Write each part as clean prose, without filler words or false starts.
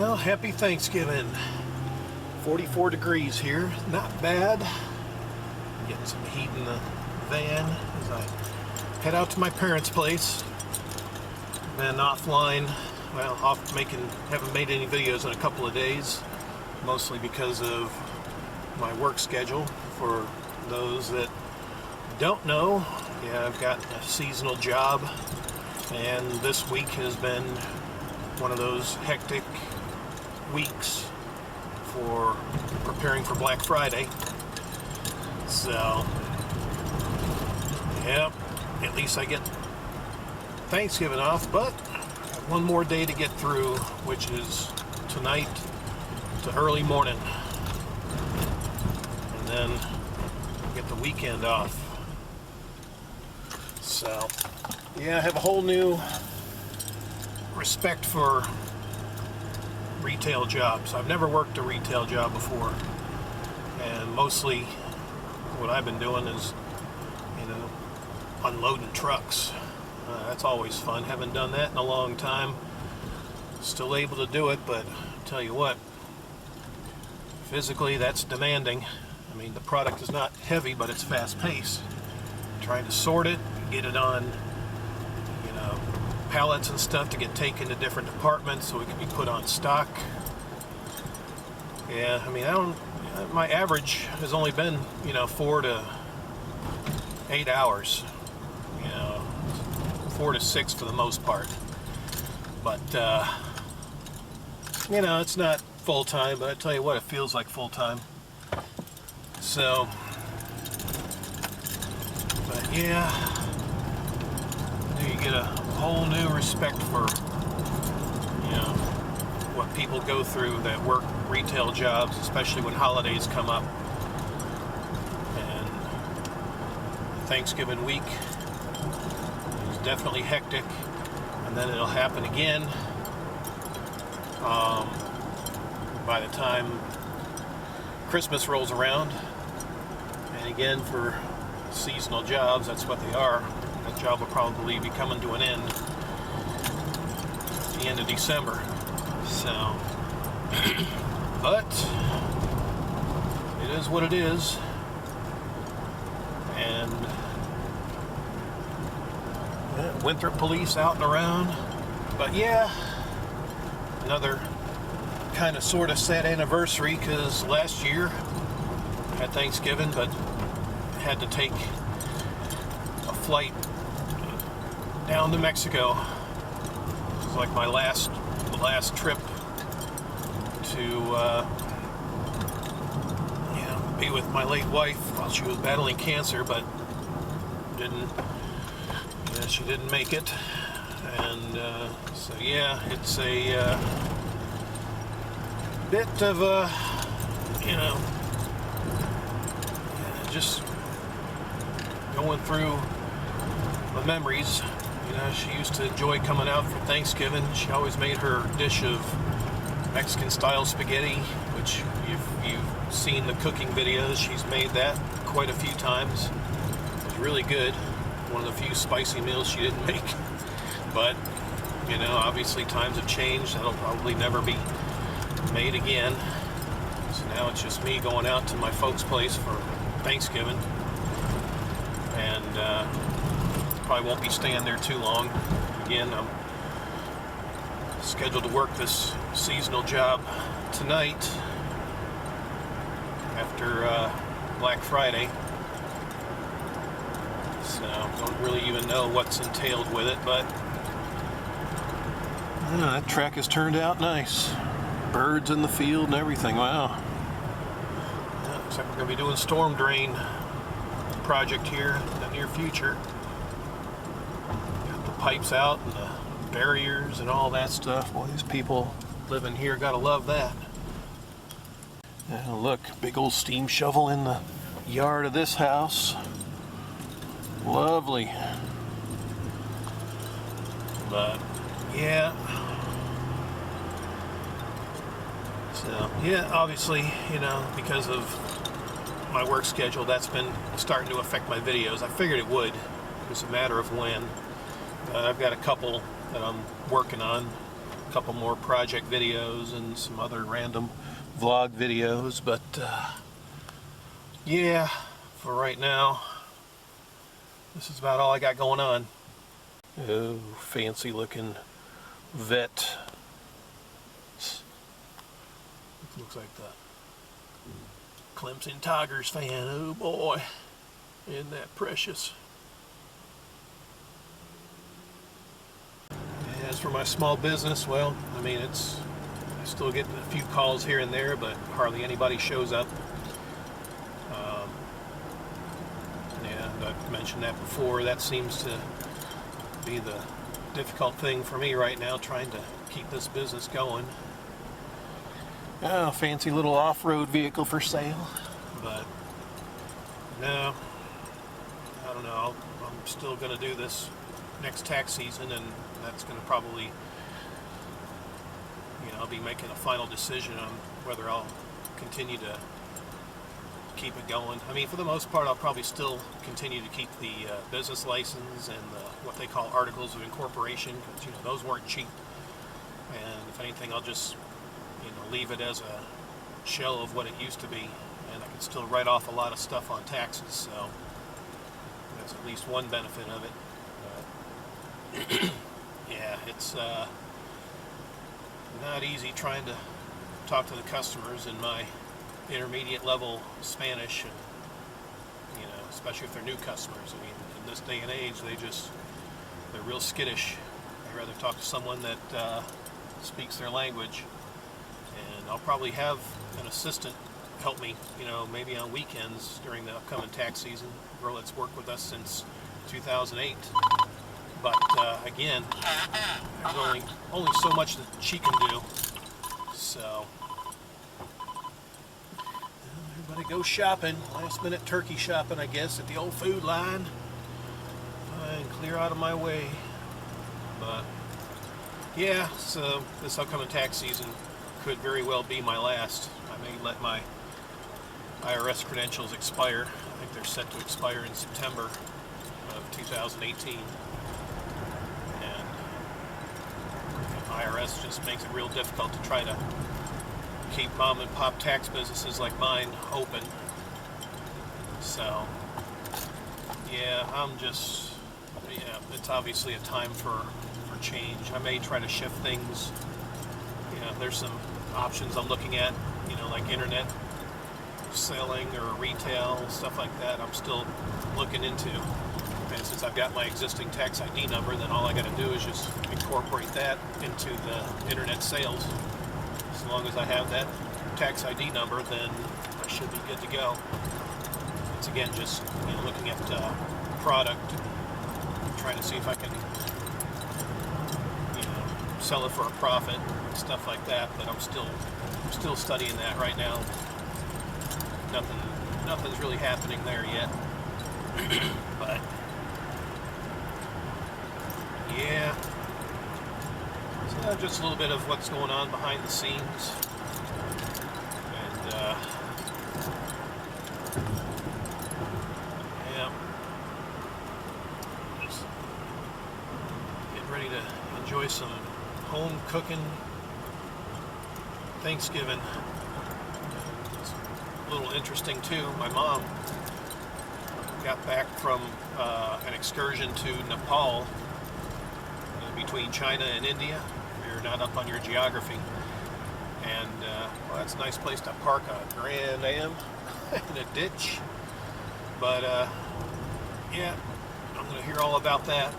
Well, happy Thanksgiving. 44 degrees here, not bad. Getting some heat in the van as I head out to my parents' place. Been offline, well, haven't made any videos in a couple of days, mostly because of my work schedule. For those that don't know, yeah, I've got a seasonal job, and this week has been one of those hectic weeks for preparing for Black Friday. So, yep, at least I get Thanksgiving off, but one more day to get through, which is tonight to early morning, and then get the weekend off. So, yeah, I have a whole new respect for retail jobs. I've never worked a retail job before, and mostly what I've been doing is, unloading trucks. That's always fun. Haven't done that in a long time. Still able to do it, but I'll tell you what, physically that's demanding. I mean, the product is not heavy, but it's fast-paced. Trying to sort it, get it on pallets and stuff to get taken to different departments so it can be put on stock. Yeah, I mean, my average has only been 4 to 8 hours, 4 to 6 for the most part, but it's not full-time, but I tell you what, it feels like full-time. So, but yeah, you get a whole new respect for what people go through that work retail jobs, especially when holidays come up. And Thanksgiving week is definitely hectic, and then it'll happen again by the time Christmas rolls around. And again, for seasonal jobs, that's what they are. That job will probably be coming to an end at the end of December. So, but it is what it is. And Winthrop police out and around. But yeah, another kind of sort of sad anniversary, because last year I had Thanksgiving, but had to take a flight down to Mexico. It was like my last trip to be with my late wife while she was battling cancer, but she didn't make it. And so yeah, it's a bit of a just going through the memories. She used to enjoy coming out for Thanksgiving. She always made her dish of Mexican-style spaghetti, which you've seen the cooking videos. She's made that quite a few times. It was really good. One of the few spicy meals she didn't make. But, obviously times have changed. That'll probably never be made again. So now it's just me going out to my folks' place for Thanksgiving. And probably won't be staying there too long. Again, I'm scheduled to work this seasonal job tonight after Black Friday. So don't really even know what's entailed with it, but that track has turned out nice. Birds in the field and everything. Wow. Yeah, looks like we're going to be doing storm drain project here in the near future. Got the pipes out and the barriers and all that stuff. Boy, these people living here gotta love that. And look, big old steam shovel in the yard of this house. Lovely. But yeah, so yeah, obviously, because of my work schedule, that's been starting to affect my videos. I figured it would. It was a matter of when. I've got a couple that I'm working on a couple more project videos and some other random vlog videos, but yeah, for right now, this is about all I got going on. Oh, fancy looking vet. Looks like the Clemson Tigers fan. Oh boy, isn't that precious? As for my small business, well, I mean, I still get a few calls here and there, but hardly anybody shows up. And I've mentioned that before. That seems to be the difficult thing for me right now, trying to keep this business going. Oh, fancy little off-road vehicle for sale, but no, I don't know. I'm still going to do this next tax season, and that's going to probably, I'll be making a final decision on whether I'll continue to keep it going. I mean, for the most part, I'll probably still continue to keep the business license and what they call articles of incorporation, because those weren't cheap. And if anything, I'll just leave it as a shell of what it used to be, and I can still write off a lot of stuff on taxes. So that's at least one benefit of it. But yeah, it's not easy trying to talk to the customers in my intermediate level Spanish, and especially if they're new customers. I mean, in this day and age, they're real skittish. I'd rather talk to someone that speaks their language, and I'll probably have an assistant help me, maybe on weekends during the upcoming tax season. A girl that's worked with us since 2008. But again, there's only so much that she can do. So everybody go shopping, last minute turkey shopping, I guess, at the old Food Line. And clear out of my way. But yeah, so this upcoming tax season could very well be my last. I may let my IRS credentials expire. I think they're set to expire in September of 2018. And IRS just makes it real difficult to try to keep mom and pop tax businesses like mine open. So yeah, it's obviously a time for change. I may try to shift things. There's some options I'm looking at, like internet selling or retail, stuff like that. I'm still looking into. And since I've got my existing tax ID number, then all I got to do is just incorporate that into the internet sales. As long as I have that tax ID number, then I should be good to go. It's again just looking at product, trying to see if I can sell it for a profit, stuff like that. But I'm still studying that right now. Nothing's really happening there yet. But yeah, so just a little bit of what's going on behind the scenes, and yeah, just getting ready to enjoy some home cooking Thanksgiving. It's a little interesting too. My mom got back from an excursion to Nepal, between China and India. You're not up on your geography, and well, that's a nice place to park a Grand Am in a ditch. But yeah, I'm going to hear all about that.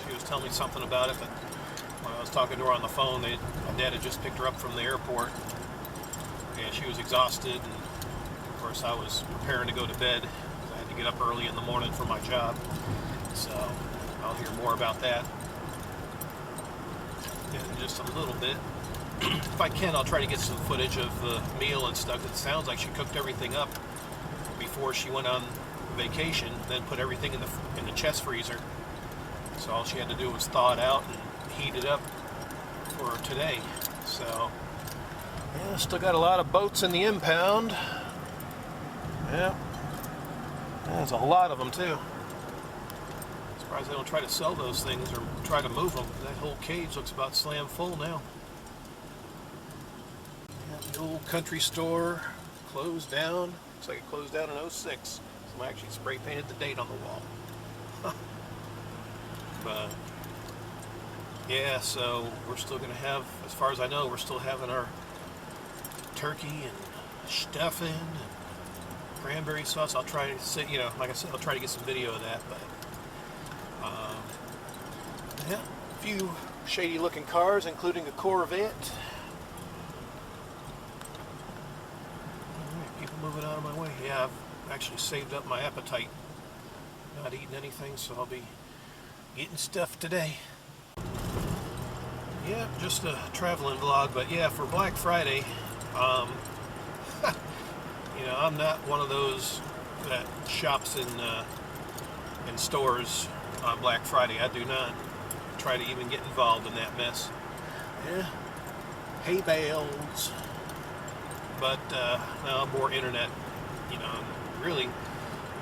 She was telling me something about it, but when I was talking to her on the phone, my dad had just picked her up from the airport, and she was exhausted, and of course I was preparing to go to bed. I had to get up early in the morning for my job, so I'll hear more about that in just a little bit. If I can, I'll try to get some footage of the meal and stuff. It sounds like she cooked everything up before she went on vacation, then put everything in the chest freezer. So all she had to do was thaw it out and heat it up for today. So yeah, still got a lot of boats in the impound. Yeah, there's a lot of them too. It's Surprised they don't try to sell those things or try to move them. That whole cage looks about slam full now. Yeah, the old country store closed down. Looks like it closed down in '06. Someone actually spray painted the date on the wall. But yeah, so we're still going to have, as far as I know, we're still having our turkey and stuffing and cranberry sauce. I'll try to say, like I said, I'll try to get some video of that. But yeah, a few shady looking cars, including a Corvette. Alright, people moving out of my way. Yeah, I've actually saved up my appetite. Not eating anything, so I'll be getting stuff today. Yeah, just a traveling vlog, but yeah, for Black Friday, I'm not one of those that shops in stores on Black Friday. I do not try to even get involved in that mess. Yeah, hay bales, but no, more internet. Really,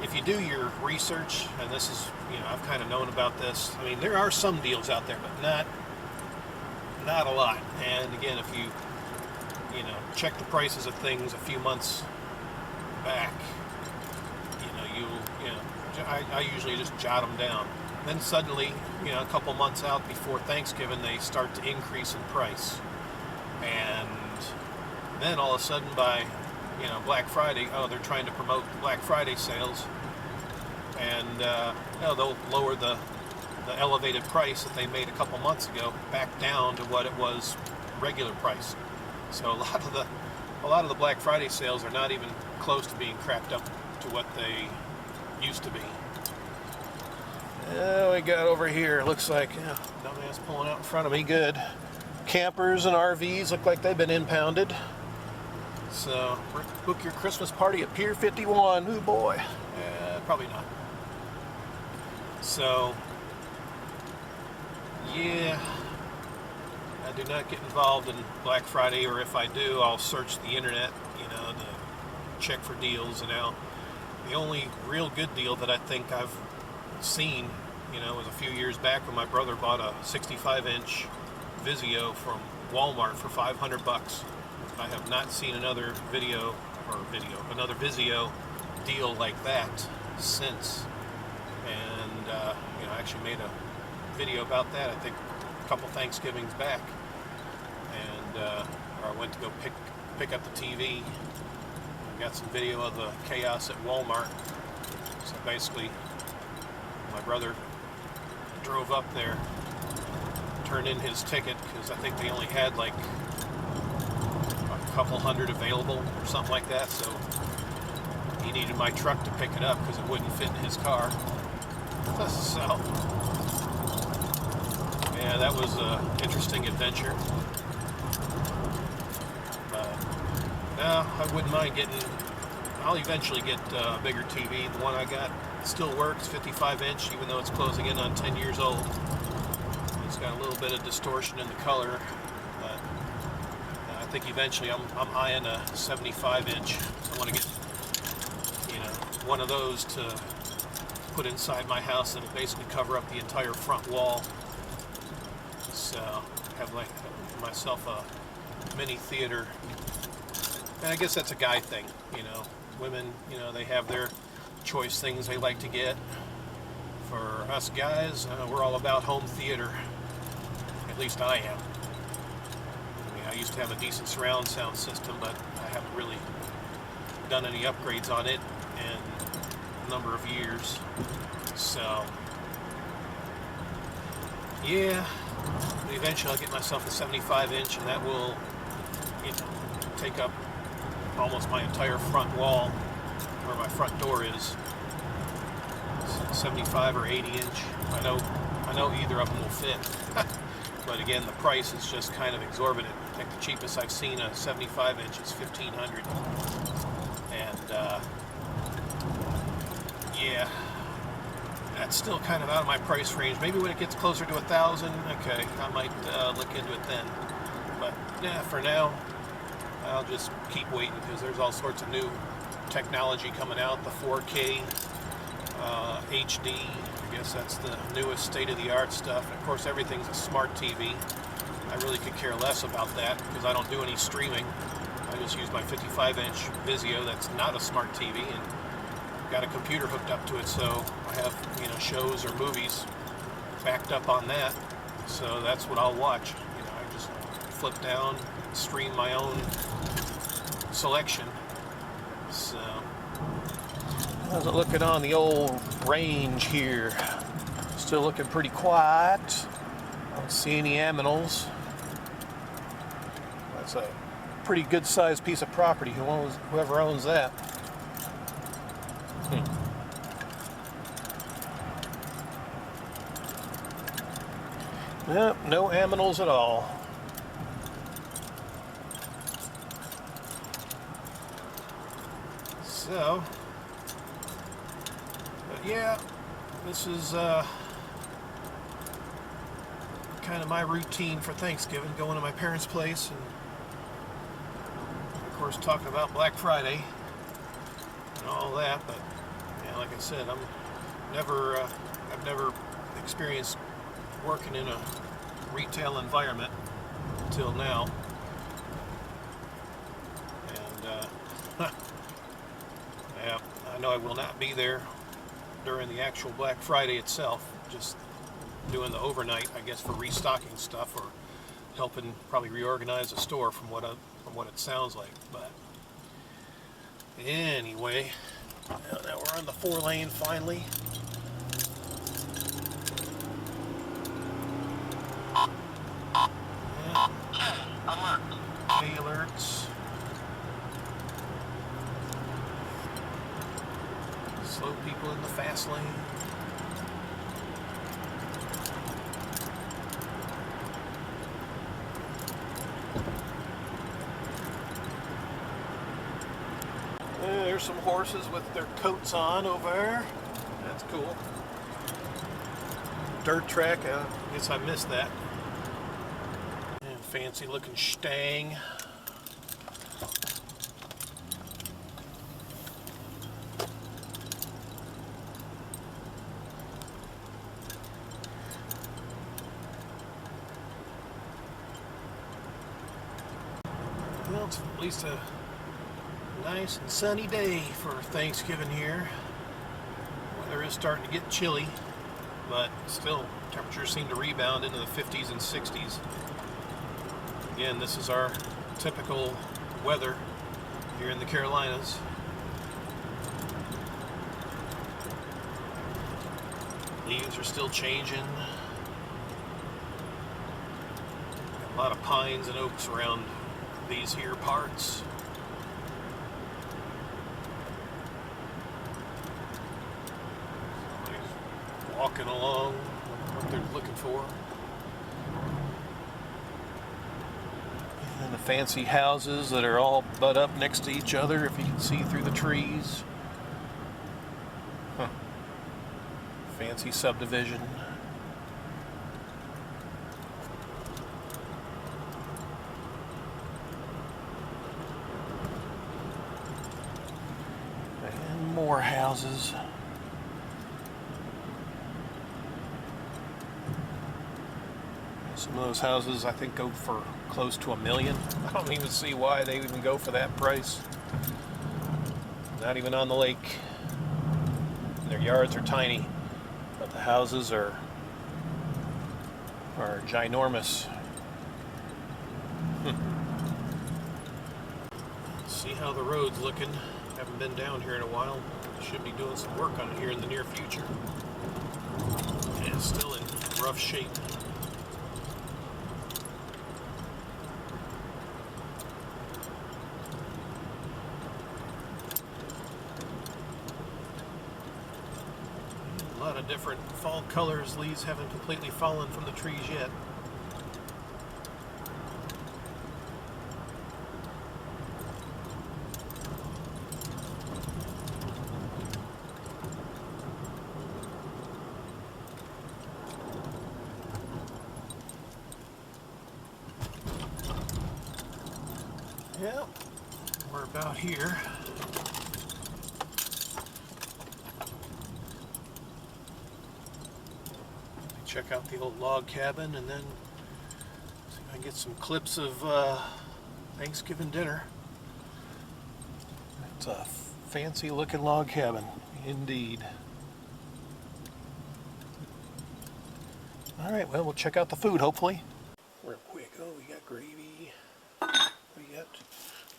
if you do your research, and this is, I've kind of known about this. I mean, there are some deals out there, but not a lot. And again, if you check the prices of things a few months back, I usually just jot them down. Then suddenly, a couple months out before Thanksgiving, they start to increase in price. And then all of a sudden by, Black Friday, they're trying to promote the Black Friday sales. And, they'll lower the elevated price that they made a couple months ago back down to what it was regular price. So a lot of the Black Friday sales are not even close to being cracked up to what they used to be. We got over here, looks like, dumbass pulling out in front of me, good. Campers and RVs look like they've been impounded. So, book your Christmas party at Pier 51, oh boy. Probably not. So, yeah, I do not get involved in Black Friday, or if I do, I'll search the internet, to check for deals. And now, the only real good deal that I think I've seen, was a few years back when my brother bought a 65-inch Vizio from Walmart for $500. I have not seen another Vizio deal like that since. And I actually made a video about that, I think a couple Thanksgivings back. And I went to go pick up the TV. I got some video of the chaos at Walmart. So basically, my brother drove up there, turned in his ticket, because I think they only had like a couple hundred available or something like that, so he needed my truck to pick it up because it wouldn't fit in his car. So yeah, that was an interesting adventure. Now I wouldn't mind I'll eventually get a bigger TV. The one I got still works, 55-inch, even though it's closing in on 10 years old. It's got a little bit of distortion in the color, but I think eventually I'm eyeing a 75-inch. I want to get, one of those to put inside my house that'll basically cover up the entire front wall. So have like myself a mini theater. And I guess that's a guy thing, Women, they have their choice things they like to get. For us guys, we're all about home theater. At least I am. I mean, I used to have a decent surround sound system, but I haven't really done any upgrades on it in a number of years. So, yeah, eventually I'll get myself a 75-inch, and that will, take up almost my entire front wall where my front door is. 75 or 80-inch. I know either of them will fit. But again, the price is just kind of exorbitant. I think the cheapest I've seen a 75-inch is $1,500. And yeah, that's still kind of out of my price range. Maybe when it gets closer to $1,000, okay, I might look into it then. But yeah, for now, I'll just keep waiting because there's all sorts of new technology coming out. The 4K HD, guess that's the newest state-of-the-art stuff. Of course, everything's a smart TV. I really could care less about that because I don't do any streaming. I just use my 55-inch Vizio that's not a smart TV, and got a computer hooked up to it, so I have, you know, shows or movies backed up on that. So that's what I'll watch. You know, I just flip down, stream my own selection. So how's it looking on the old range here? Still looking pretty quiet. Don't see any aminals. That's a pretty good sized piece of property. Whoever owns that. Yep, no aminals at all. So, but yeah, this is kind of my routine for Thanksgiving, going to my parents' place, and of course talking about Black Friday and all that. But yeah, like I said, I've never experienced working in a retail environment until now, and yeah, I know I will not be there during the actual Black Friday itself, just doing the overnight, I guess, for restocking stuff or helping probably reorganize the store from what it sounds like. But anyway, now we're on the 4-lane finally. Hay alerts. Slow people in the fast lane. There's some horses with their coats on over there. That's cool. Dirt track, I guess I missed that. And fancy looking Stang. Well, it's at least a nice and sunny day for Thanksgiving here. Weather is starting to get chilly, but still temperatures seem to rebound into the 50s and 60s. Again, this is our typical weather here in the Carolinas. Leaves are still changing. Got a lot of pines and oaks around these here parts. Walking along, what they're looking for. And the fancy houses that are all butt up next to each other, if you can see through the trees. Huh. Fancy subdivision. And more houses. Some of those houses, I think, go for close to $1 million. I don't even see why they even go for that price. Not even on the lake. Their yards are tiny, but the houses are ginormous. See how the road's looking. Haven't been down here in a while. Should be doing some work on it here in the near future. And it's still in rough shape. A lot of different fall colors. Leaves haven't completely fallen from the trees yet. Yeah, we're about here. check out the old log cabin, and then see if I can get some clips of Thanksgiving dinner. It's a fancy looking log cabin, indeed. All right, well, we'll check out the food, hopefully. Real quick, oh, we got gravy, we got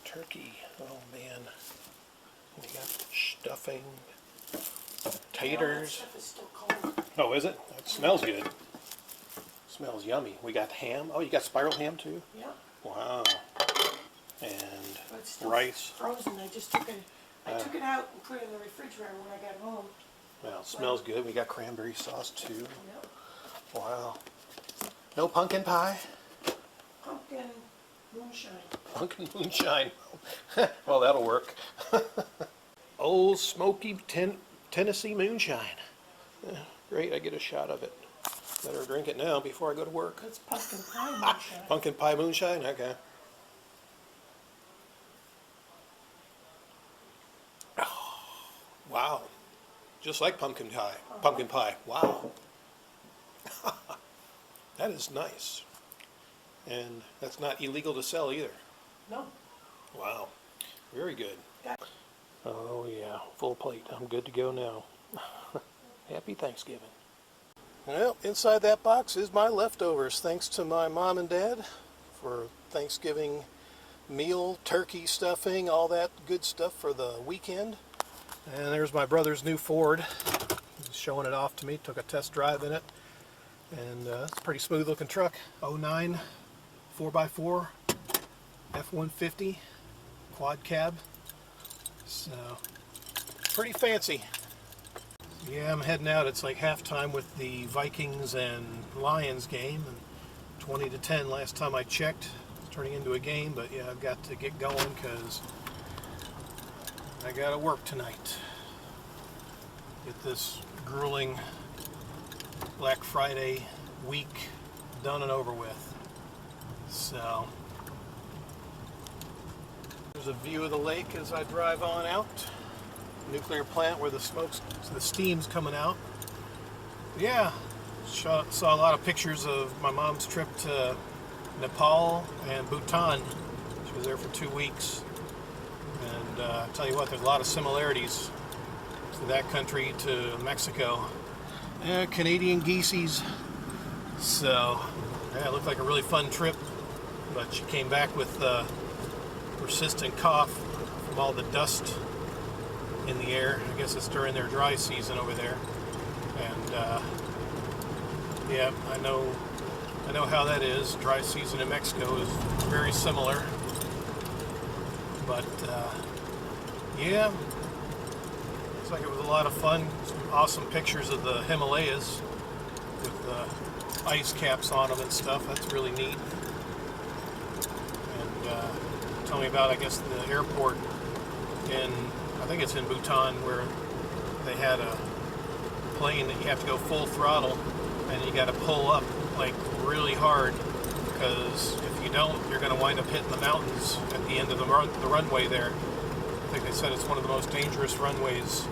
turkey, oh man, we got stuffing, taters. Stuff is still cold. Oh, is it? That smells good. Smells yummy. We got ham. Oh, you got spiral ham too? Yeah. Wow. And But it's still rice. frozen. I just took it. I took it out and put it in the refrigerator when I got home. Well, it smells good. We got cranberry sauce too. Yep. Wow. No pumpkin pie? Pumpkin moonshine. Pumpkin moonshine. Well, that'll work. Old Smoky Tennessee moonshine. Great, I get a shot of it. Better drink it now before I go to work. It's pumpkin pie moonshine. Pumpkin pie moonshine? Okay. Oh, wow. Just like pumpkin pie. Pumpkin pie. Wow. That is nice. And that's not illegal to sell either. No. Wow. Very good. Got Oh yeah, full plate. I'm good to go now. Happy Thanksgiving. Well, inside that box is my leftovers, thanks to my mom and dad for Thanksgiving meal, turkey stuffing, all that good stuff for the weekend. And there's my brother's new Ford. He's showing it off to me. Took a test drive in it. And it's a pretty smooth looking truck. 09 4x4 F-150 quad cab. So, pretty fancy. Yeah, I'm heading out. It's like halftime with the Vikings and Lions game. And 20-10 last time I checked. It's turning into a game, but yeah, I've got to get going because I got to work tonight. Get this grueling Black Friday week done and over with. So, there's a view of the lake as I drive on out. Nuclear plant where the steam's coming out. Yeah, saw a lot of pictures of my mom's trip to Nepal and Bhutan. She was there for 2 weeks. And I tell you what, there's a lot of similarities to that country, to Mexico. Canadian geeseys. So, yeah, it looked like a really fun trip. But she came back with persistent cough from all the dust in the air. I guess it's during their dry season over there. And yeah, I know how that is. Dry season in Mexico is very similar. But yeah, looks like it was a lot of fun. Some awesome pictures of the Himalayas with ice caps on them and stuff. That's really neat. And tell me about, I guess, the airport in, I think it's in Bhutan, where they had a plane that you have to go full throttle and you got to pull up like really hard, because if you don't, you're going to wind up hitting the mountains at the end of the runway there. I think they said it's one of the most dangerous runways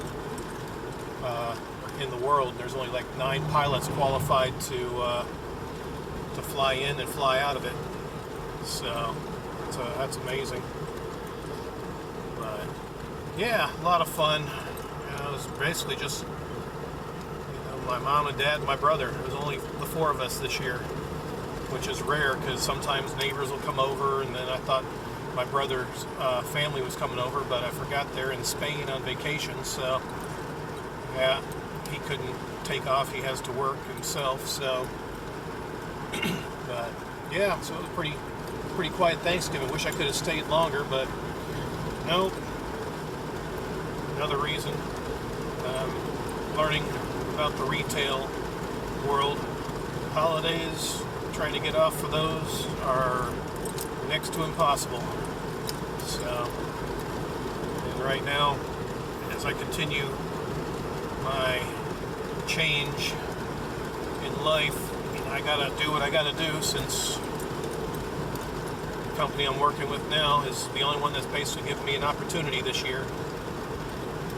in the world. There's only like 9 pilots qualified to fly in and fly out of it. So that's amazing. But yeah, a lot of fun. It was basically just my mom and dad and my brother. It was only the 4 of us this year, which is rare because sometimes neighbors will come over, and then I thought my brother's family was coming over, but I forgot they're in Spain on vacation, so yeah, he couldn't take off. He has to work himself, so but yeah, so it was pretty quiet Thanksgiving. Wish I could have stayed longer, but no. Another reason, learning about the retail world. Holidays, trying to get off for those are next to impossible. So, and right now, as I continue my change in life, I gotta do what I gotta do, since the company I'm working with now is the only one that's basically given me an opportunity this year.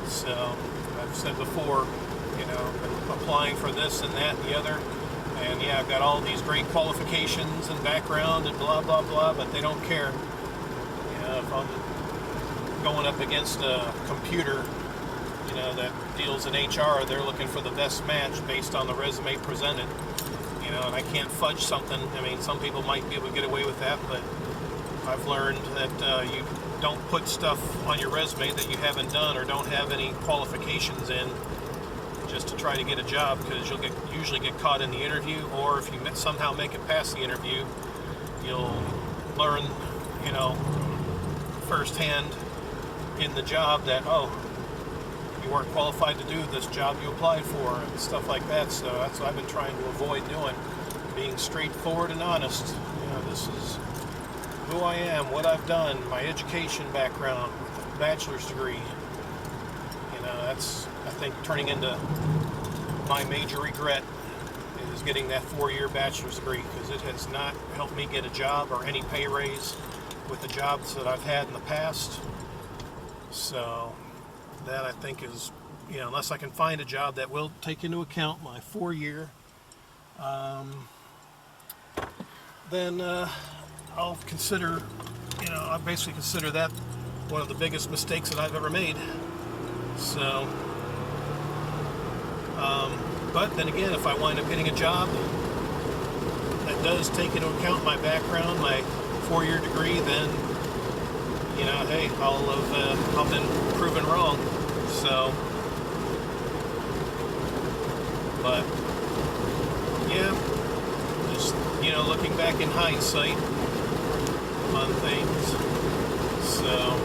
So, I've said before, been applying for this and that and the other, And yeah, I've got all these great qualifications and background and blah, blah, blah, but they don't care. You know, if I'm going up against a computer, you know, that deals in HR, they're looking for the best match based on the resume presented. You know, and I can't fudge something. I mean, some people might be able to get away with that, but I've learned that you don't put stuff on your resume that you haven't done or don't have any qualifications in just to try to get a job, because you'll usually get caught in the interview, or if you somehow make it past the interview, you'll learn, you know, firsthand in the job that, oh, you weren't qualified to do this job you applied for, and stuff like that. So that's what I've been trying to avoid doing, being straightforward and honest. You know, this is who I am, what I've done, my education background, with a bachelor's degree. You know, that's, I think, turning into my major regret is getting that 4-year bachelor's degree, because it has not helped me get a job or any pay raise with the jobs that I've had in the past. So that, I think, is, you know, unless I can find a job that will take into account my 4-year, then I'll consider, you know, I basically consider that one of the biggest mistakes that I've ever made. So, but then again, if I wind up getting a job that does take into account my background, my 4-year degree, then, you know, hey, I've been proven wrong. So, but yeah, just, you know, looking back in hindsight on things. So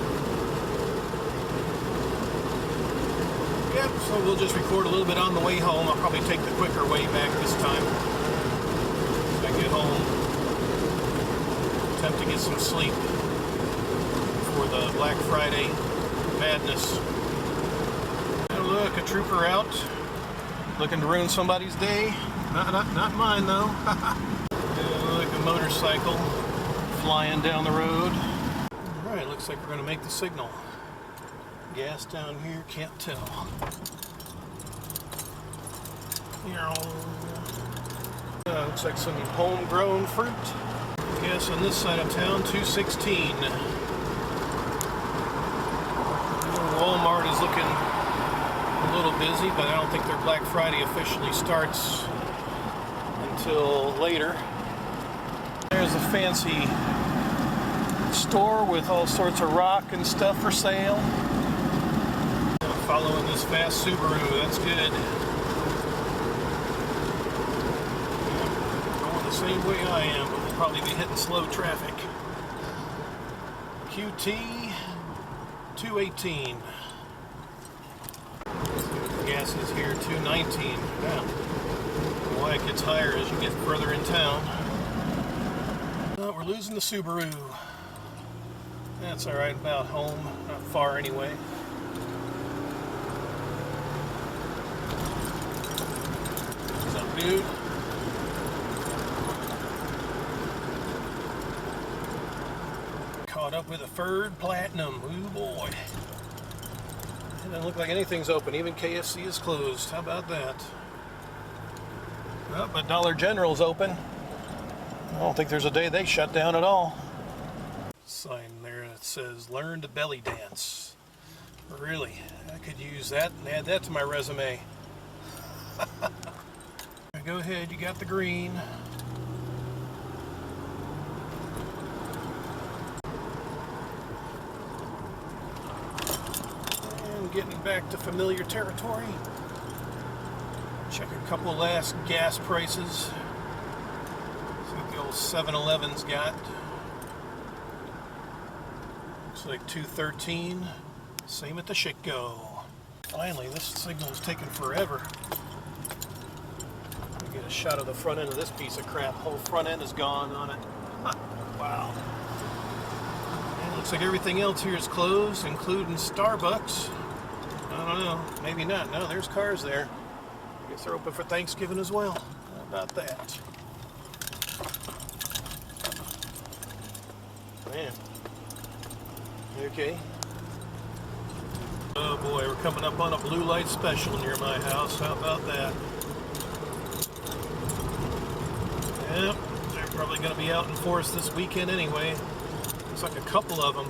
yeah, so we'll just record a little bit on the way home. I'll probably take the quicker way back this time. When I get home, attempt to get some sleep for the Black Friday madness. And look, a trooper out, looking to ruin somebody's day. Not mine though. Look, a motorcycle flying down the road. All right, looks like we're going to make the signal. Gas down here, can't tell. Looks like some homegrown fruit. Gas on this side of town, 216. Walmart is looking a little busy, but I don't think their Black Friday officially starts until later. There's a fancy store with all sorts of rock and stuff for sale. Following this fast Subaru, that's good. Going the same way I am, but we'll probably be hitting slow traffic. QT 218. Gas is here, 219. Yeah. Why it gets higher as you get further in town. We're losing the Subaru. That's alright, about home, not far anyway. What's up, dude? Caught up with a Ford Platinum. Ooh boy. It doesn't look like anything's open. Even KFC is closed. How about that? Oh, but Dollar General's open. I don't think there's a day they shut down at all. Sign there that says learn to belly dance. Really, I could use that and add that to my resume. Go ahead, you got the green. And getting back to familiar territory. Check a couple last gas prices. See what the old 7-Eleven's got. Looks like 213. Same at the Shitgo. Finally, this signal is taking forever. Get a shot of the front end of this piece of crap. Whole front end is gone on it. Wow. And looks like everything else here is closed, including Starbucks. I don't know. Maybe not. No, there's cars there. I guess they're open for Thanksgiving as well. How about that? Man. Okay. Oh boy, we're coming up on a blue light special near my house. How about that? Yep, they're probably going to be out in force this weekend anyway. Looks like a couple of them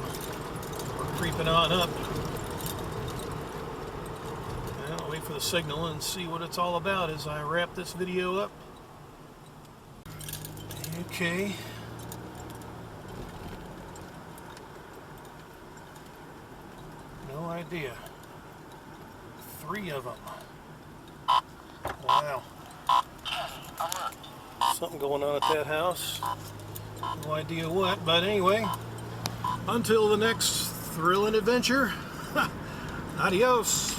are creeping on up. Well, I'll wait for the signal and see what it's all about as I wrap this video up. Okay. No idea. 3 of them. Wow. Something going on at that house. No idea what, but anyway, until the next thrilling adventure, adios.